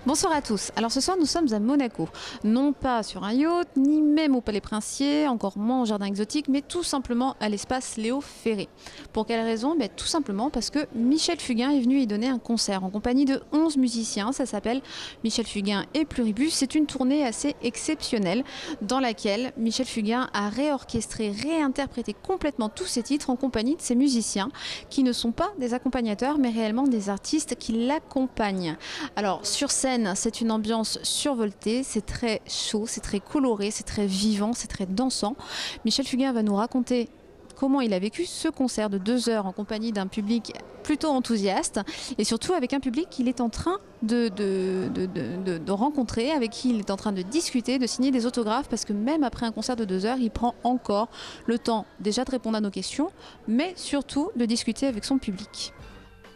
Bonsoir à tous. Alors ce soir nous sommes à Monaco, non pas sur un yacht, ni même au Palais Princier, encore moins au jardin exotique, mais tout simplement à l'espace Léo Ferré. Pour quelle raison? Tout simplement parce que Michel Fugain est venu y donner un concert en compagnie de 11 musiciens. Ça s'appelle Michel Fugain et Pluribus. C'est une tournée assez exceptionnelle dans laquelle Michel Fugain a réorchestré, réinterprété complètement tous ses titres en compagnie de ses musiciens qui ne sont pas des accompagnateurs mais réellement des artistes qui l'accompagnent. Alors sur scène, c'est une ambiance survoltée, c'est très chaud, c'est très coloré, c'est très vivant, c'est très dansant. Michel Fugain va nous raconter comment il a vécu ce concert de 2 heures en compagnie d'un public plutôt enthousiaste et surtout avec un public qu'il est en train de rencontrer, avec qui il est en train de discuter, de signer des autographes, parce que même après un concert de 2 heures, il prend encore le temps déjà de répondre à nos questions, mais surtout de discuter avec son public.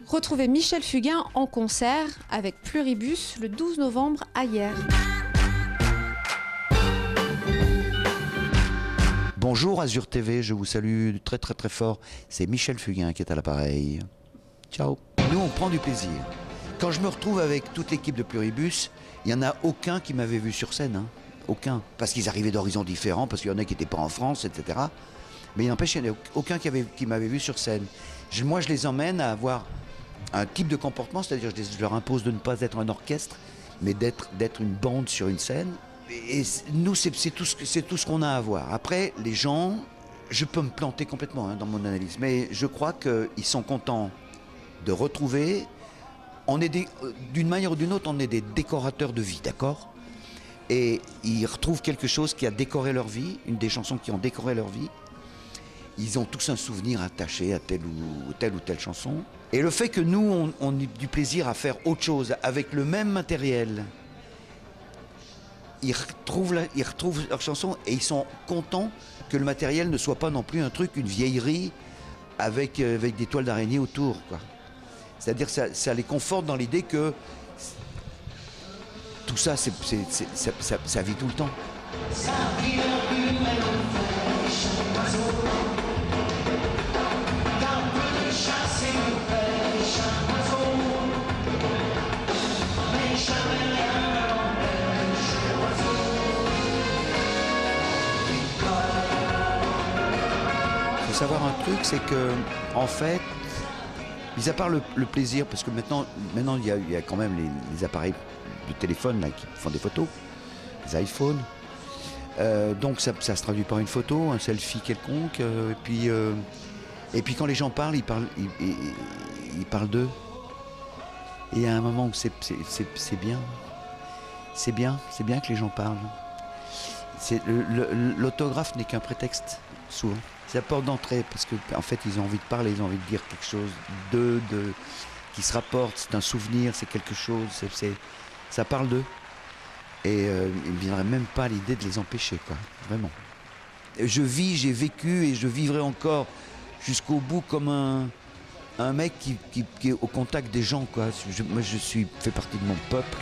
Retrouvez Michel Fugain en concert avec Pluribus le 12 novembre à Hyères. Bonjour Azur TV, je vous salue très fort. C'est Michel Fugain qui est à l'appareil. Ciao. Nous on prend du plaisir. Quand je me retrouve avec toute l'équipe de Pluribus, il n'y en a aucun qui m'avait vu sur scène. Hein. Aucun. Parce qu'ils arrivaient d'horizons différents, parce qu'il y en a qui n'étaient pas en France, etc. Mais il n'empêche, il n'y en a aucun qui m'avait vu sur scène. Moi je les emmène à avoir un type de comportement, c'est-à-dire je leur impose de ne pas être un orchestre, mais d'être une bande sur une scène. Et nous, c'est tout ce qu'on a à voir. Après, les gens, je peux me planter complètement dans mon analyse, mais je crois qu'ils sont contents de retrouver. D'une manière ou d'une autre, on est des décorateurs de vie, d'accord? Et ils retrouvent quelque chose qui a décoré leur vie, une des chansons qui ont décoré leur vie. Ils ont tous un souvenir attaché à telle ou telle chanson. Et le fait que nous, on ait du plaisir à faire autre chose avec le même matériel, ils retrouvent leur chanson et ils sont contents que le matériel ne soit pas non plus un truc, une vieillerie avec des toiles d'araignée autour, quoi. C'est-à-dire que ça les conforte dans l'idée que tout ça, ça vit tout le temps. Il faut savoir un truc, c'est que, en fait, mis à part le plaisir, parce que maintenant il y a quand même les appareils de téléphone là, qui font des photos, les iPhones. Donc ça se traduit par une photo, un selfie quelconque. Et puis quand les gens parlent, ils parlent d'eux. Et il y a un moment où c'est bien. C'est bien que les gens parlent. L'autographe n'est qu'un prétexte, souvent. C'est la porte d'entrée, parce qu'en fait, ils ont envie de parler, ils ont envie de dire quelque chose qui se rapporte, c'est un souvenir, c'est quelque chose, ça parle d'eux. Et il ne me viendrait même pas l'idée de les empêcher, quoi, vraiment. J'ai vécu et je vivrai encore jusqu'au bout comme un mec qui est au contact des gens, quoi. Moi, fais partie de mon peuple.